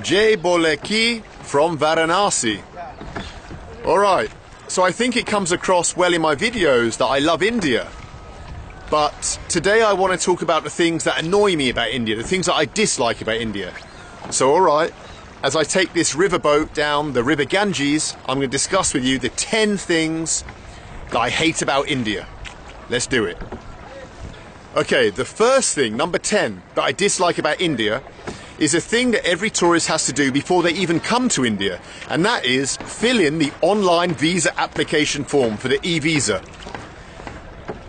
Jay Boleki from Varanasi. Alright, so I think it comes across well in my videos that I love India. But today I want to talk about the things that annoy me about India, the things that I dislike about India. So alright, as I take this riverboat down the river Ganges, I'm going to discuss with you the 10 things that I hate about India. Let's do it. Okay, the first thing, number 10, that I dislike about India is a thing that every tourist has to do before they even come to India, and that is fill in the online visa application form for the e-visa.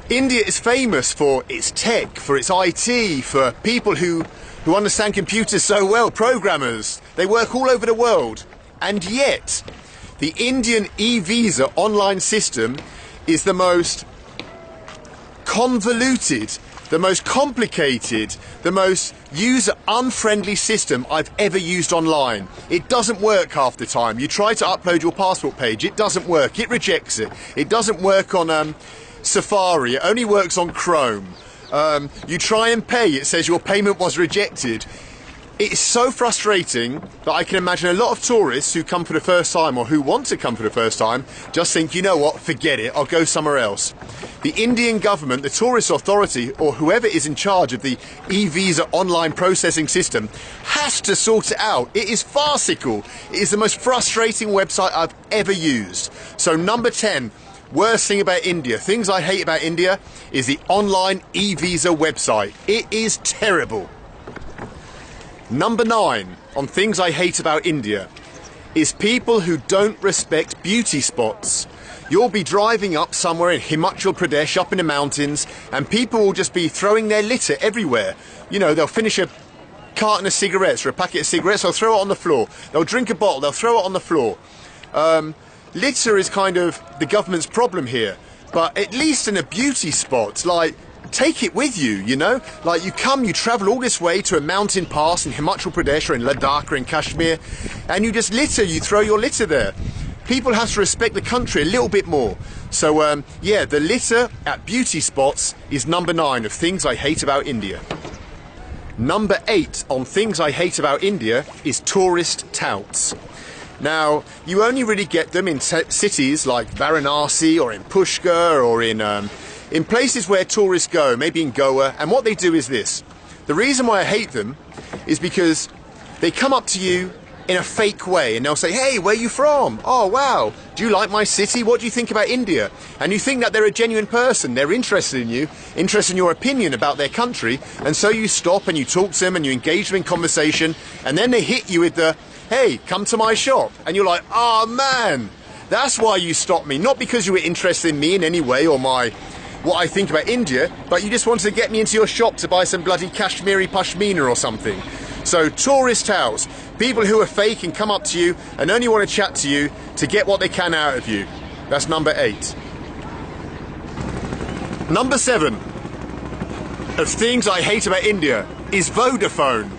India is famous for its tech, for its IT, for people who understand computers so well, programmers. They work all over the world. And yet, the Indian e-visa online system is the most convoluted, the most complicated, the most user-unfriendly system I've ever used online. It doesn't work half the time. You try to upload your passport page, it doesn't work. It rejects it. It doesn't work on Safari. It only works on Chrome. You try and pay, it says your payment was rejected. It's so frustrating that I can imagine a lot of tourists who come for the first time or who want to come for the first time just think, you know what, forget it, I'll go somewhere else. The Indian government, the tourist authority, or whoever is in charge of the e-visa online processing system has to sort it out. It is farcical. It is the most frustrating website I've ever used. So number 10, worst thing about India, things I hate about India, is the online e-visa website. It is terrible. Number 9, on things I hate about India, is people who don't respect beauty spots. You'll be driving up somewhere in Himachal Pradesh, up in the mountains, and people will just be throwing their litter everywhere. You know, they'll finish a carton of cigarettes or a packet of cigarettes, they'll throw it on the floor. They'll drink a bottle, they'll throw it on the floor. Litter is kind of the government's problem here, but at least in a beauty spot, like, take it with you, you know? Like, you travel all this way to a mountain pass in Himachal Pradesh or in Ladakh or in Kashmir, and you just litter, you throw your litter there. People have to respect the country a little bit more. So, yeah, the litter at beauty spots is number 9 of things I hate about India. Number 8 on things I hate about India is tourist touts. Now, you only really get them in cities like Varanasi or in Pushkar or in places where tourists go, maybe in Goa, and what they do is this. The reason why I hate them is because they come up to you in a fake way and they'll say, hey, where are you from? Oh, wow, do you like my city? What do you think about India? And you think that they're a genuine person, they're interested in you, interested in your opinion about their country, and so you stop and you talk to them and you engage them in conversation, and then they hit you with the, hey, come to my shop. And you're like, oh man, that's why you stopped me. Not because you were interested in me in any way or what I think about India, but you just wanted to get me into your shop to buy some bloody Kashmiri pashmina or something. So tourist touts, people who are fake and come up to you and only want to chat to you to get what they can out of you. That's number 8. Number 7 of things I hate about India is Vodafone.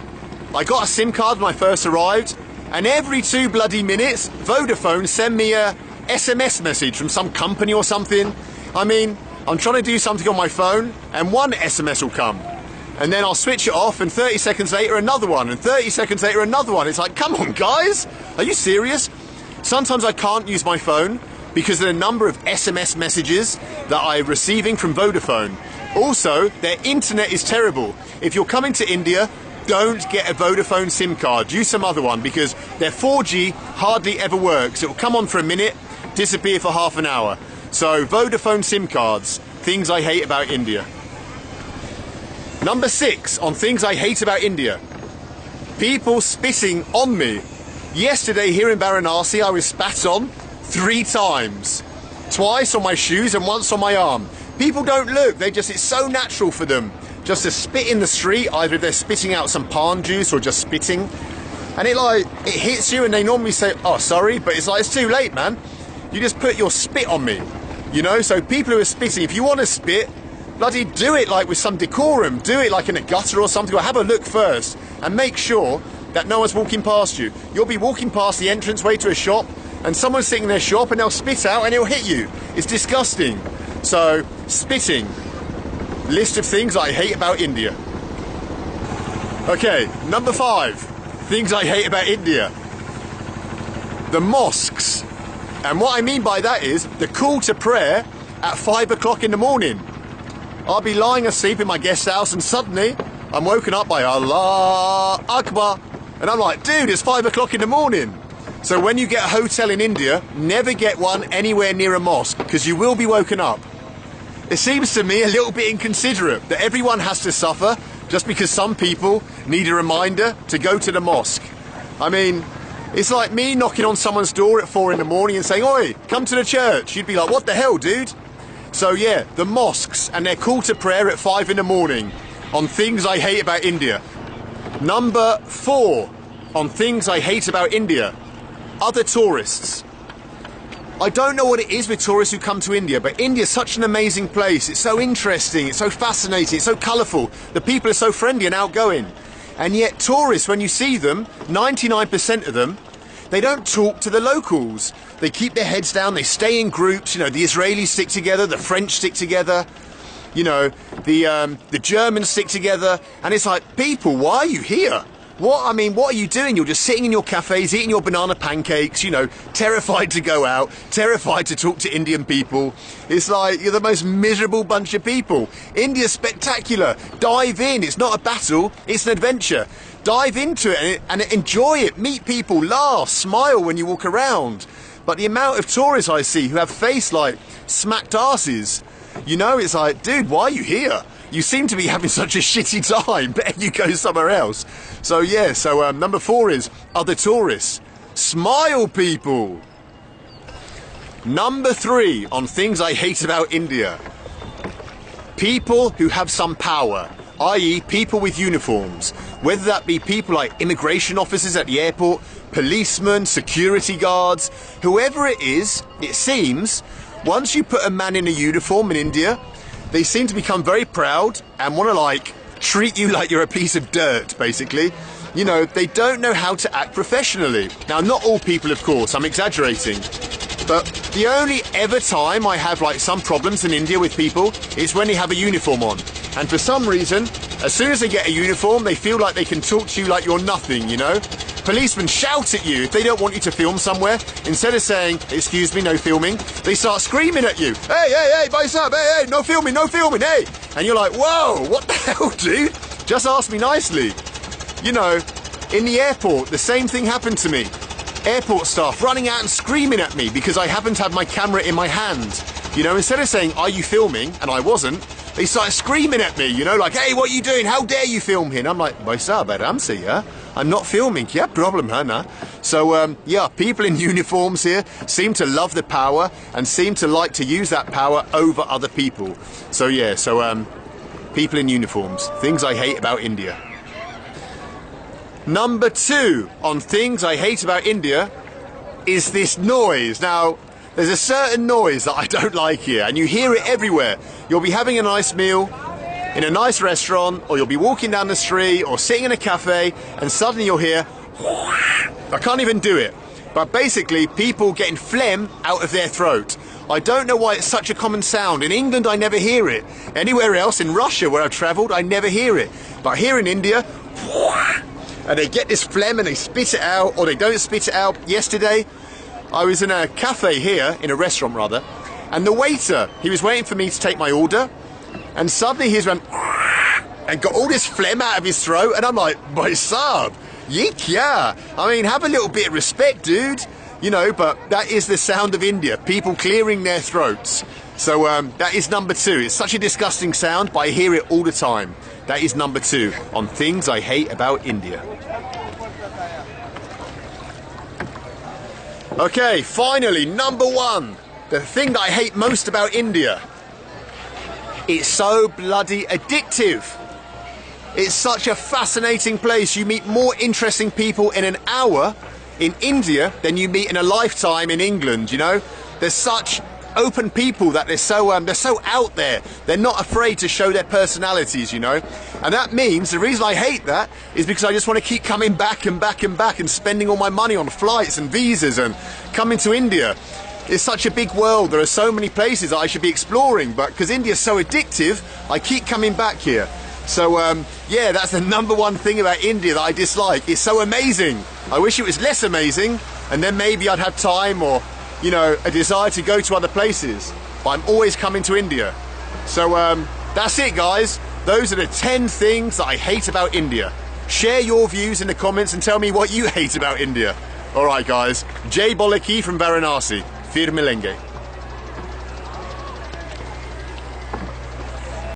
I got a SIM card when I first arrived, and every 2 bloody minutes, Vodafone send me a SMS message from some company or something. I mean, I'm trying to do something on my phone, and one SMS will come. And then I'll switch it off, and 30 seconds later another one, and 30 seconds later another one. It's like, come on guys, are you serious? Sometimes I can't use my phone because of the number of SMS messages that I'm receiving from Vodafone. Also, their internet is terrible. If you're coming to India, don't get a Vodafone SIM card, use some other one, because their 4G hardly ever works. It will come on for a minute, disappear for half an hour. So Vodafone SIM cards, things I hate about India. Number 6 on things I hate about India, people spitting on me. Yesterday here in Varanasi I was spat on 3 times. Twice on my shoes and once on my arm. People don't look, it's so natural for them just to spit in the street, either if they're spitting out some palm juice or just spitting. And it hits you and they normally say, oh sorry, but it's too late man. You just put your spit on me, you know? So people who are spitting, if you want to spit, bloody do it like with some decorum. Do it like in a gutter or something, or have a look first and make sure that no one's walking past you. You'll be walking past the entranceway to a shop and someone's sitting in their shop and they'll spit out and it'll hit you. It's disgusting. So, spitting. List of things I hate about India. Okay, number 5. things I hate about India. The mosques. And what I mean by that is the call to prayer at 5 o'clock in the morning. I'll be lying asleep in my guest house and suddenly I'm woken up by Allah Akbar. And I'm like, dude, it's 5 o'clock in the morning. So when you get a hotel in India, never get one anywhere near a mosque because you will be woken up. It seems to me a little bit inconsiderate that everyone has to suffer just because some people need a reminder to go to the mosque. I mean, it's like me knocking on someone's door at 4 in the morning and saying, oi, come to the church. You'd be like, what the hell, dude? So yeah, the mosques and their call to prayer at 5 in the morning on things I hate about India. Number 4 on things I hate about India. Other tourists. I don't know what it is with tourists who come to India, but India's such an amazing place. It's so interesting, it's so fascinating, it's so colourful. The people are so friendly and outgoing. And yet tourists, when you see them, 99% of them, they don't talk to the locals. They keep their heads down, they stay in groups. You know, the Israelis stick together, the French stick together, you know, the Germans stick together. And it's like, people, why are you here? What are you doing? You're just sitting in your cafes, eating your banana pancakes, you know, terrified to go out, terrified to talk to Indian people. It's like, you're the most miserable bunch of people. India's spectacular. Dive in. It's not a battle, it's an adventure. Dive into it and enjoy it. Meet people, laugh, smile when you walk around. But the amount of tourists I see who have face like smacked asses, you know, it's like, dude, why are you here? You seem to be having such a shitty time, better you go somewhere else. So yeah, number 4 is other tourists. Smile, people. Number 3 on things I hate about India. People who have some power, i.e. people with uniforms. Whether that be people like immigration officers at the airport, policemen, security guards, whoever it is, it seems, once you put a man in a uniform in India, they seem to become very proud and want to like treat you like you're a piece of dirt, basically. You know, they don't know how to act professionally. Now, not all people, of course, I'm exaggerating. But the only ever time I have like some problems in India with people is when they have a uniform on. And for some reason, as soon as they get a uniform, they feel like they can talk to you like you're nothing, you know? Policemen shout at you if they don't want you to film somewhere. Instead of saying, excuse me, no filming, they start screaming at you. Hey, hey, hey, boys up, hey, hey, no filming, hey. And you're like, whoa, what the hell, dude? Just ask me nicely. You know, in the airport, the same thing happened to me. Airport staff running out and screaming at me because I happened to have my camera in my hand. You know, instead of saying, are you filming? And I wasn't. They started screaming at me, you know, like, hey, what are you doing? How dare you film here? And I'm like, bhai saab, aram se, yeah? I'm not filming. Kya problem hai na? So, yeah, people in uniforms here seem to love the power and seem to like to use that power over other people. So, yeah, people in uniforms. Things I hate about India. Number 2 on things I hate about India is this noise. Now, there's a certain noise that I don't like here, and you hear it everywhere. You'll be having a nice meal in a nice restaurant, or you'll be walking down the street or sitting in a cafe, and suddenly you'll hear, I can't even do it, but basically people getting phlegm out of their throat. I don't know why it's such a common sound. In England, I never hear it. Anywhere else, in Russia, where I've travelled, I never hear it. But here in India, and they get this phlegm and they spit it out, or they don't spit it out. Yesterday, I was in a cafe here, in a restaurant rather, and the waiter, he was waiting for me to take my order, and suddenly he just went and got all this phlegm out of his throat, and I'm like, bhai saab, ye kya? I mean, have a little bit of respect, dude. You know, but that is the sound of India, people clearing their throats. So that is number 2. It's such a disgusting sound, but I hear it all the time. That is number 2 on things I hate about India. Okay, finally, number 1. The thing that I hate most about India. It's so bloody addictive. It's such a fascinating place. You meet more interesting people in an hour in India than you meet in a lifetime in England, you know? There's such open people that they're so out there. They're not afraid to show their personalities, you know? And that means, the reason I hate that is because I just want to keep coming back and back and back and spending all my money on flights and visas and coming to India. It's such a big world. There are so many places that I should be exploring, but because India's so addictive, I keep coming back here. So yeah, that's the number one thing about India that I dislike. It's so amazing. I wish it was less amazing, and then maybe I'd have time or, you know, a desire to go to other places. But I'm always coming to India. So that's it, guys. Those are the 10 things that I hate about India. Share your views in the comments and tell me what you hate about India. All right, guys. Jay Bolaki from Varanasi. Fir milenge.